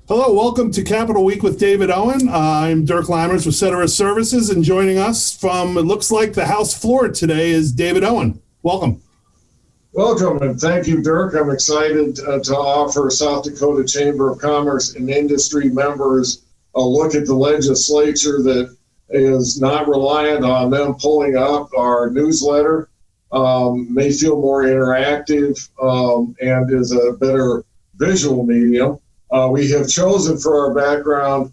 Hello, welcome to Capital Week with David Owen. I'm Dirk Lammers with Cetera Services, and joining us from, it looks like, the House floor today is David Owen. Welcome. Welcome, and thank you, Dirk. I'm excited to offer South Dakota Chamber of Commerce and Industry members a look at the legislature that is not reliant on them pulling up our newsletter, may feel more interactive, and is a better visual medium. We have chosen for our background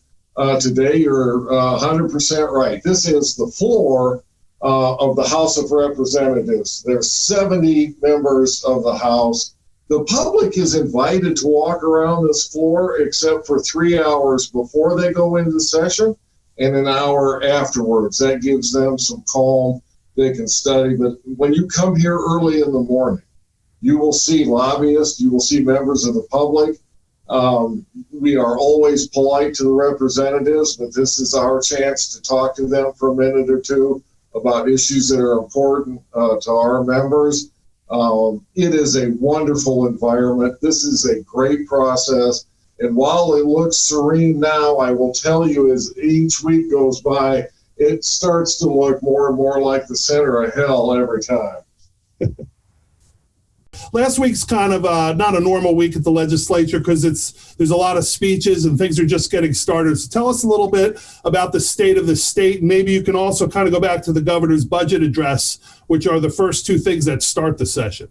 today, you're 100% right. This is the floor of the House of Representatives. There's 70 members of the House. The public is invited to walk around this floor except for 3 hours before they go into session and an hour afterwards. That gives them some calm. They can study. But when you come here early in the morning, you will see lobbyists, you will see members of the public. We are always polite to the representatives, but this is our chance to talk to them for a minute or two about issues that are important to our members. It is a wonderful environment. This is a great process. And while it looks serene now, I will tell you as each week goes by, it starts to look more and more like the center of hell every time. Last week's kind of not a normal week at the legislature because there's a lot of speeches and things are just getting started. So tell us a little bit about the state of the state. Maybe you can also kind of go back to the governor's budget address, which are the first two things that start the session.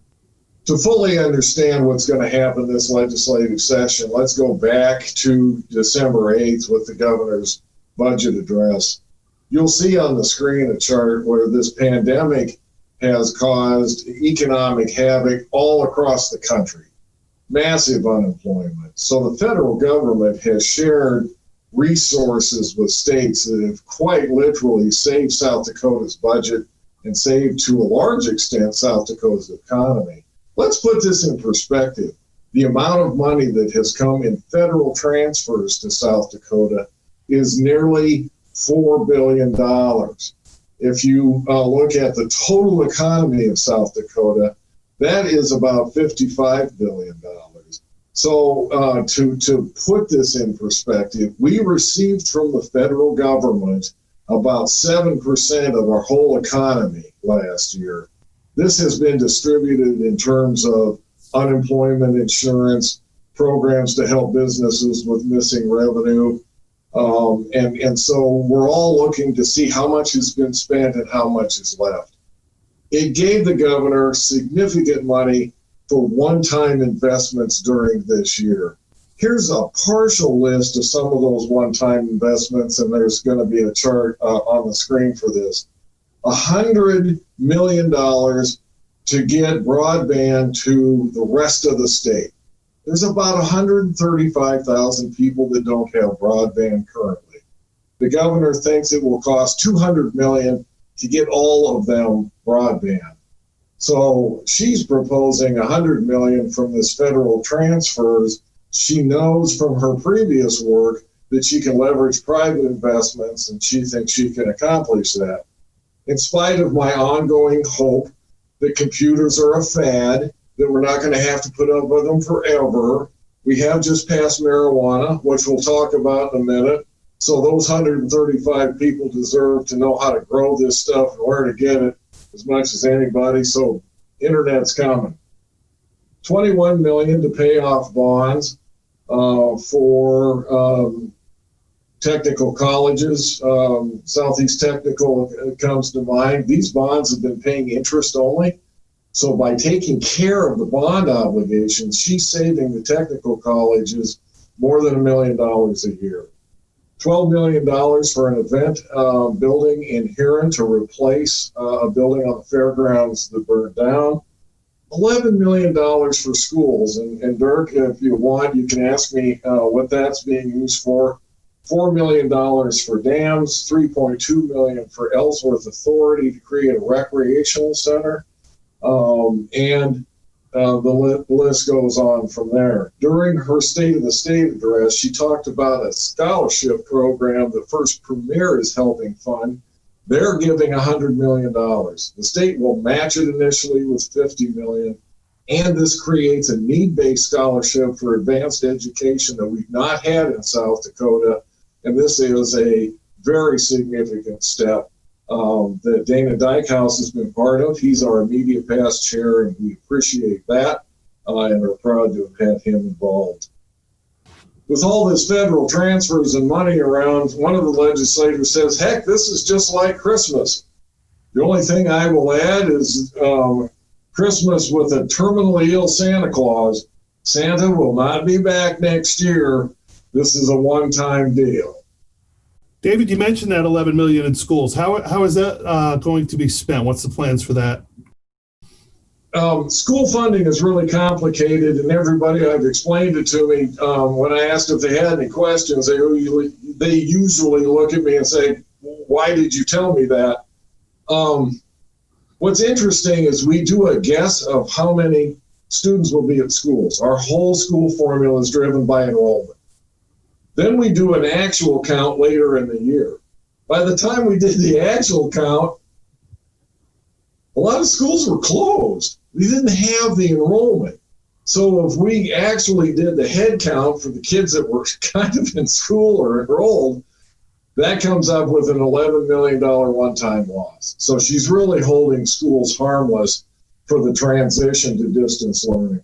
To fully understand what's going to happen this legislative session, let's go back to December 8th with the governor's budget address. You'll see on the screen a chart where this pandemic has caused economic havoc all across the country, massive unemployment. So the federal government has shared resources with states that have quite literally saved South Dakota's budget and saved, to a large extent, South Dakota's economy. Let's put this in perspective. The amount of money that has come in federal transfers to South Dakota is nearly $4 billion. If you look at the total economy of South Dakota, that is about $55 billion. So to put this in perspective, we received from the federal government about 7% of our whole economy last year. This has been distributed in terms of unemployment insurance, programs to help businesses with missing revenue. And so we're all looking to see how much has been spent and how much is left. It gave the governor significant money for one-time investments during this year. Here's a partial list of some of those one-time investments, and there's going to be a chart on the screen for this. $100 million to get broadband to the rest of the state. There's about 135,000 people that don't have broadband currently. The governor thinks it will cost $200 million to get all of them broadband. So she's proposing $100 million from this federal transfers. She knows from her previous work that she can leverage private investments, and she thinks she can accomplish that. In spite of my ongoing hope that computers are a fad, that we're not going to have to put up with them forever. We have just passed marijuana, which we'll talk about in a minute. So those 135 people deserve to know how to grow this stuff and where to get it as much as anybody. So internet's coming. $21 million to pay off bonds for technical colleges. Southeast Technical comes to mind. These bonds have been paying interest only. So by taking care of the bond obligations, she's saving the technical colleges more than $1 million a year. $12 million for an event building in Huron to replace a building on the fairgrounds that burned down. $11 million for schools. And Dirk, if you want, you can ask me what that's being used for. $4 million for dams, $3.2 million for Ellsworth Authority to create a recreational center. And the list goes on from there. During her State of the State address, she talked about a scholarship program that First Premier is helping fund. They're giving $100 million. The state will match it initially with $50 million, And this creates a need-based scholarship for advanced education that we've not had in South Dakota. And this is a very significant step that Dana Dykhouse has been part of. He's our immediate past chair, and we appreciate that and are proud to have had him involved. With all this federal transfers and money around, one of the legislators says, heck, this is just like Christmas. The only thing I will add is Christmas with a terminally ill Santa Claus. Santa will not be back next year. This is a one-time deal. David, you mentioned that 11 million in schools. How is that going to be spent? What's the plans for that? School funding is really complicated, and everybody I've explained it to me. When I asked if they had any questions, they usually look at me and say, "Why did you tell me that?" What's interesting is we do a guess of how many students will be at schools. Our whole school formula is driven by enrollment. Then we do an actual count later in the year. By the time we did the actual count, a lot of schools were closed. We didn't have the enrollment. So if we actually did the head count for the kids that were kind of in school or enrolled, that comes up with an $11 million one-time loss. So she's really holding schools harmless for the transition to distance learning.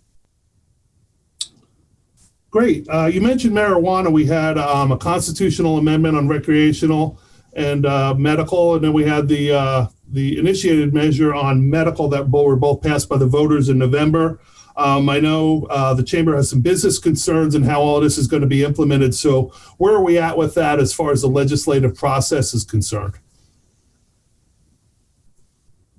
Great. You mentioned marijuana. We had a constitutional amendment on recreational and medical, and then we had the initiated measure on medical that were both passed by the voters in November. I know the chamber has some business concerns and how all this is going to be implemented. So where are we at with that as far as the legislative process is concerned?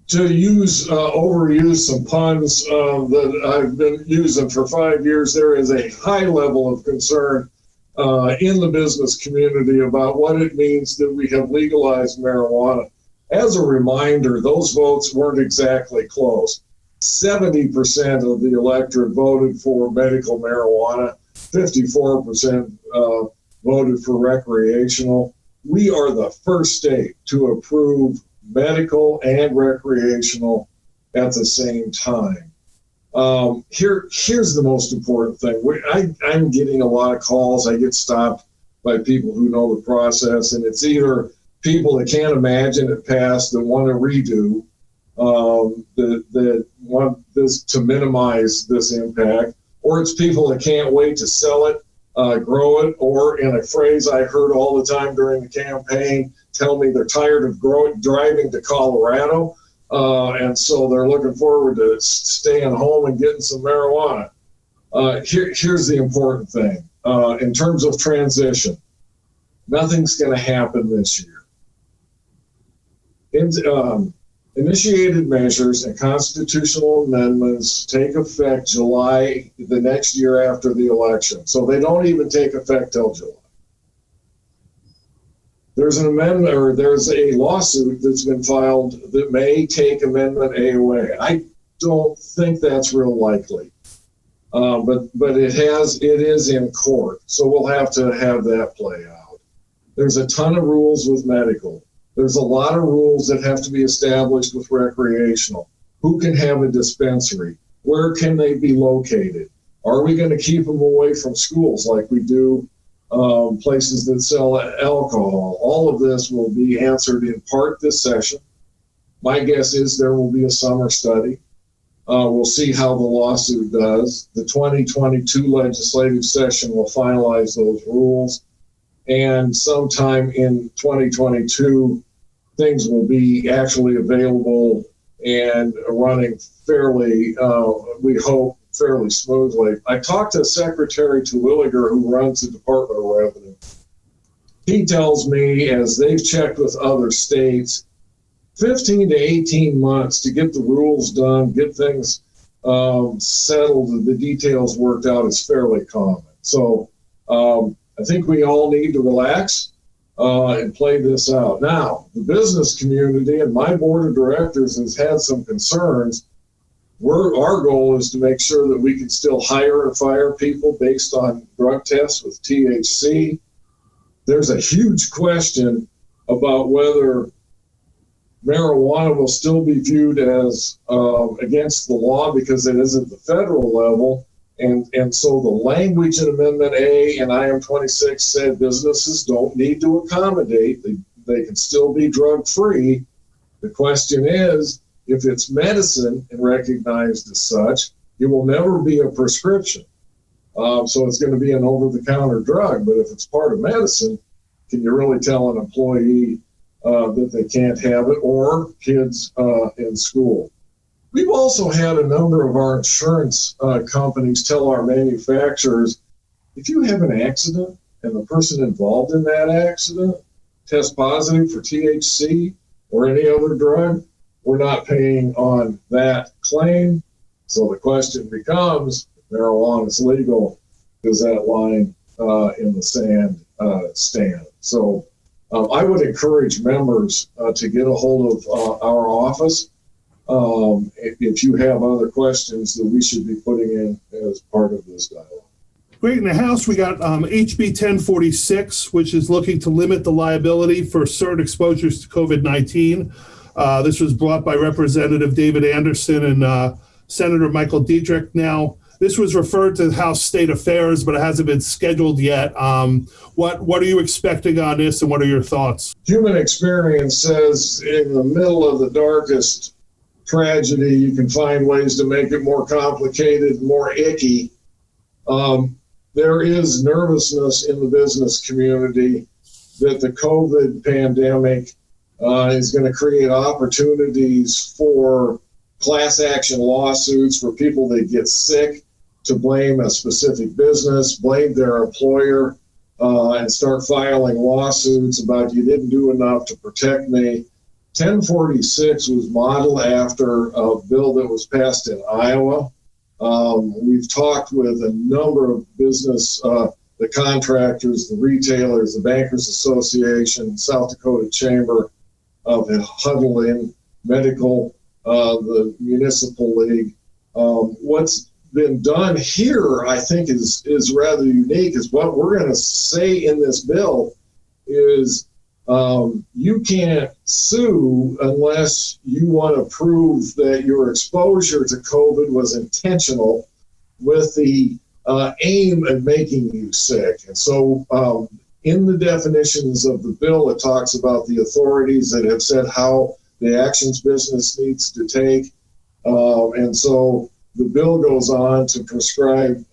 To overuse some puns that I've been using for 5 years, there is a high level of concern in the business community about what it means that we have legalized marijuana. As a reminder, those votes weren't exactly close. 70% of the electorate voted for medical marijuana, 54% voted for recreational. We are the first state to approve medical and recreational at the same time. Here's the most important thing. I'm getting a lot of calls. I get stopped by people who know the process, and it's either people that can't imagine it passed that want to redo, that want this to minimize this impact, or it's people that can't wait to sell it, grow it, or in a phrase I heard all the time during the campaign, tell me they're tired of driving to Colorado, and so they're looking forward to staying home and getting some marijuana. Here's the important thing. In terms of transition, nothing's going to happen this year. Initiated measures and constitutional amendments take effect July, the next year after the election. So they don't even take effect till July. There's an amendment, or there's a lawsuit that's been filed that may take Amendment A away. I don't think that's real likely, but it is in court, so we'll have to have that play out. There's a ton of rules with medical. There's a lot of rules that have to be established with recreational. Who can have a dispensary? Where can they be located? Are we going to keep them away from schools like we do places that sell alcohol? All of this will be answered in part this session. My guess is there will be a summer study. We'll see how the lawsuit does. The 2022 legislative session will finalize those rules. And sometime in 2022, things will be actually available and running fairly, we hope, fairly smoothly. I talked to Secretary Terwilliger, who runs the Department of Revenue. He tells me, as they've checked with other states, 15 to 18 months to get the rules done, get things settled, the details worked out is fairly common. So I think we all need to relax and play this out. Now, the business community and my board of directors has had some concerns. Our goal is to make sure that we can still hire and fire people based on drug tests with THC. There's a huge question about whether marijuana will still be viewed as against the law because it is at the federal level. And so the language in Amendment A and IM 26 said businesses don't need to accommodate. They can still be drug-free. The question is, if it's medicine and recognized as such, it will never be a prescription. So it's going to be an over-the-counter drug. But if it's part of medicine, can you really tell an employee that they can't have it, or kids in school? We've also had a number of our insurance companies tell our manufacturers, if you have an accident and the person involved in that accident tests positive for THC or any other drug, we're not paying on that claim. So the question becomes, if marijuana is legal, does that line in the sand stand? So I would encourage members to get a hold of our office if you have other questions that we should be putting in as part of this dialogue. Great. In the House, we got HB 1046, which is looking to limit the liability for certain exposures to COVID-19. This was brought by Representative David Anderson and Senator Michael Diedrich. Now, this was referred to House State Affairs, but it hasn't been scheduled yet. What are you expecting on this, and what are your thoughts? Human experience says in the middle of the darkest tragedy, you can find ways to make it more complicated, more icky. There is nervousness in the business community that the COVID pandemic is going to create opportunities for class action lawsuits for people that get sick to blame a specific business, blame their employer, and start filing lawsuits about you didn't do enough to protect me. 1046 was modeled after a bill that was passed in Iowa. We've talked with a number of business, the contractors, the retailers, the Bankers Association, South Dakota Chamber of Huddle-In Medical, the Municipal League. What's been done here, I think, is rather unique. Is what we're going to say in this bill is you can't sue unless you want to prove that your exposure to COVID was intentional with the aim at making you sick. And so in the definitions of the bill, it talks about the authorities that have said how the actions business needs to take. And so the bill goes on to prescribe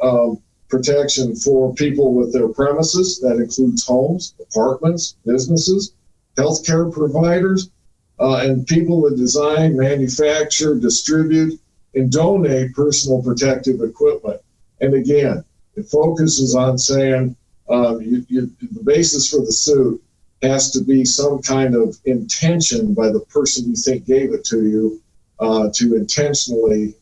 protection for people with their premises. That includes homes, apartments, businesses, healthcare providers, and people that design, manufacture, distribute, and donate personal protective equipment. And again, it focuses on saying the basis for the suit has to be some kind of intention by the person you think gave it to you to intentionally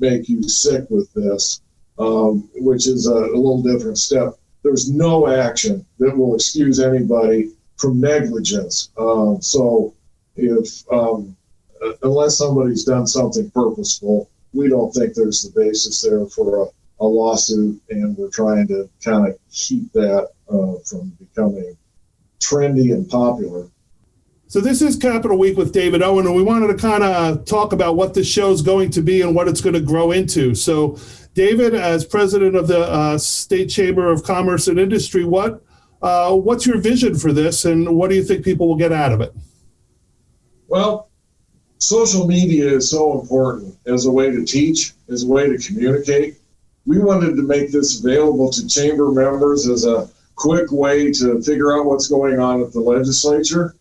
make you sick with this, which is a little different step. There's no action that will excuse anybody from negligence. So if unless somebody's done something purposeful, we don't think there's the basis there for a lawsuit, and we're trying to kind of keep that from becoming trendy and popular. So this is Capitol Week with David Owen, and we wanted to kind of talk about what this show is going to be and what it's going to grow into. So, David, as president of the State Chamber of Commerce and Industry, what's your vision for this, and what do you think people will get out of it? Well, social media is so important as a way to teach, as a way to communicate. We wanted to make this available to chamber members as a quick way to figure out what's going on at the legislature.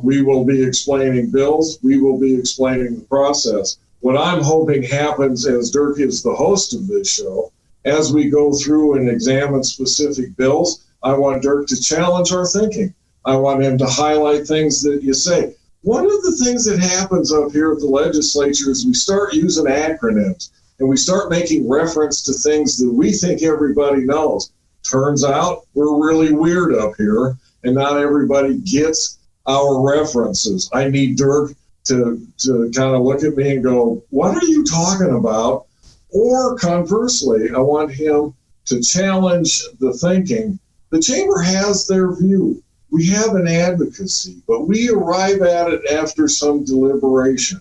We will be explaining bills. We will be explaining the process. What I'm hoping happens as Dirk is the host of this show, as we go through and examine specific bills, I want Dirk to challenge our thinking. I want him to highlight things that you say. One of the things that happens up here at the legislature is we start using acronyms and we start making reference to things that we think everybody knows. Turns out we're really weird up here and not everybody gets our references. I need Dirk to kind of look at me and go, what are you talking about? Or conversely, I want him to challenge the thinking. The chamber has their view. We have an advocacy, but we arrive at it after some deliberation,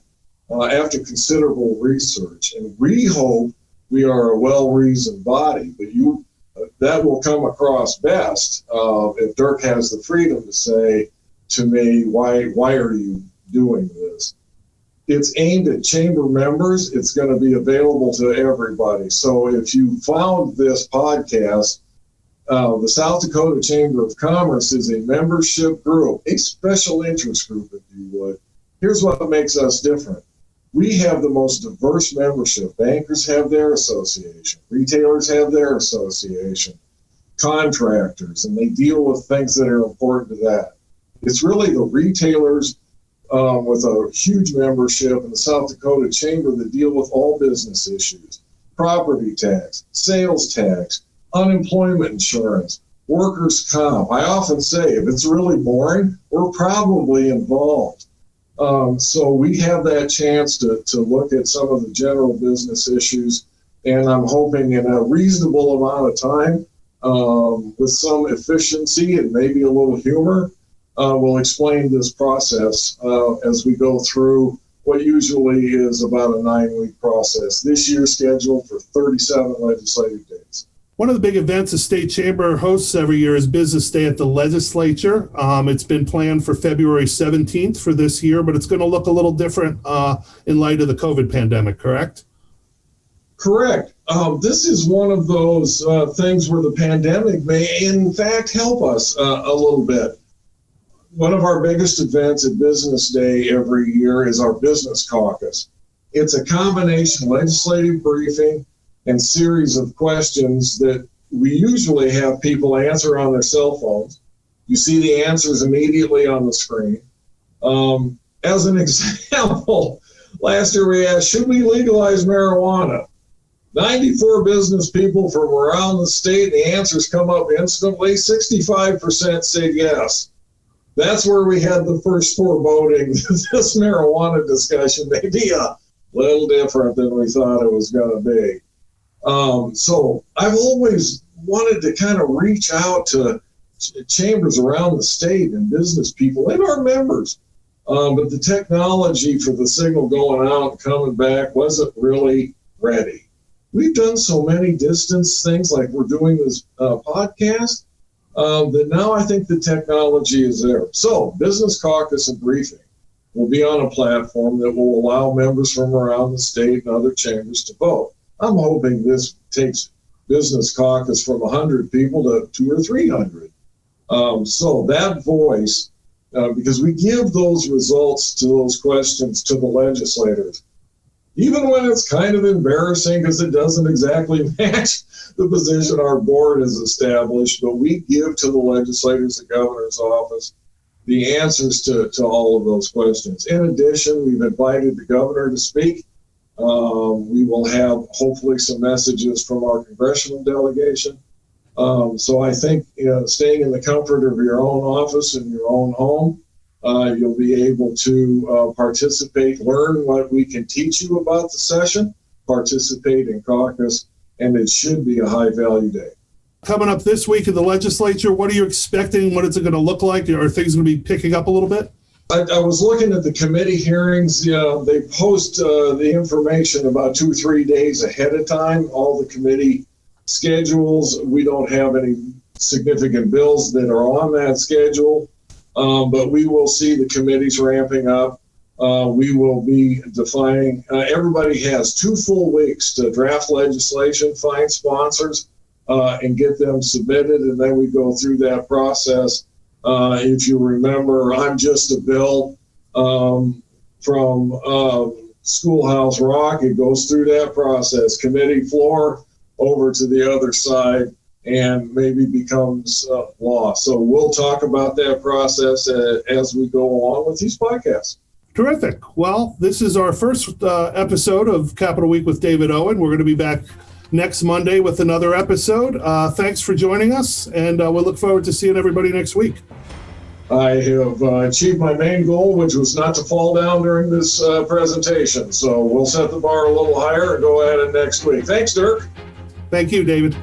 after considerable research. And we hope we are a well-reasoned body, but that will come across best if Dirk has the freedom to say to me, why are you doing this? It's aimed at chamber members. It's going to be available to everybody. So if you found this podcast, the South Dakota Chamber of Commerce is a membership group, a special interest group, if you would. Here's what makes us different. We have the most diverse membership. Bankers have their association. Retailers have their association. Contractors, and they deal with things that are important to that. It's really the retailers with a huge membership in the South Dakota Chamber that deal with all business issues. Property tax, sales tax, unemployment insurance, workers' comp. I often say, if it's really boring, we're probably involved. So we have that chance to look at some of the general business issues, and I'm hoping in a reasonable amount of time, with some efficiency and maybe a little humor, we'll explain this process as we go through what usually is about a 9-week process. This year scheduled for 37 legislative days. One of the big events the state chamber hosts every year is Business Day at the legislature. It's been planned for February 17th for this year, but it's going to look a little different in light of the COVID pandemic, correct? Correct. This is one of those things where the pandemic may, in fact, help us a little bit. One of our biggest events at Business Day every year is our Business Caucus. It's a combination legislative briefing and series of questions that we usually have people answer on their cell phones. You see the answers immediately on the screen. As an example, last year we asked, should we legalize marijuana? 94 business people from around the state, the answers come up instantly. 65% said yes. That's where we had the first foreboding. This marijuana discussion may be a little different than we thought it was going to be. So I've always wanted to kind of reach out to chambers around the state and business people and our members. But the technology for the signal going out and coming back wasn't really ready. We've done so many distance things like we're doing this podcast that now I think the technology is there. So Business Caucus and Briefing will be on a platform that will allow members from around the state and other chambers to vote. I'm hoping this takes Business Caucus from 100 people to 200 or 300. So that voice, because we give those results to those questions to the legislators, even when it's kind of embarrassing because it doesn't exactly match the position our board has established, but we give to the legislators, the governor's office, the answers to all of those questions. In addition, we've invited the governor to speak. We will have hopefully some messages from our congressional delegation. So I think staying in the comfort of your own office and your own home, you'll be able to participate, learn what we can teach you about the session, participate in caucus, and it should be a high-value day. Coming up this week in the legislature, what are you expecting? What is it going to look like? Are things going to be picking up a little bit? I was looking at the committee hearings. They post the information about 2-3 days ahead of time, all the committee schedules. We don't have any significant bills that are on that schedule, but we will see the committees ramping up. We will be defining, everybody has 2 full weeks to draft legislation, find sponsors, and get them submitted, and then we go through that process. If you remember, I'm just a bill from Schoolhouse Rock. It goes through that process, committee floor, over to the other side, and maybe becomes law. So we'll talk about that process as we go along with these podcasts. Terrific. Well, this is our first episode of Capital Week with David Owen. We're going to be back next Monday with another episode. Thanks for joining us, and we'll look forward to seeing everybody next week. I have achieved my main goal, which was not to fall down during this presentation. So we'll set the bar a little higher and go at it next week. Thanks, Dirk. Thank you, David.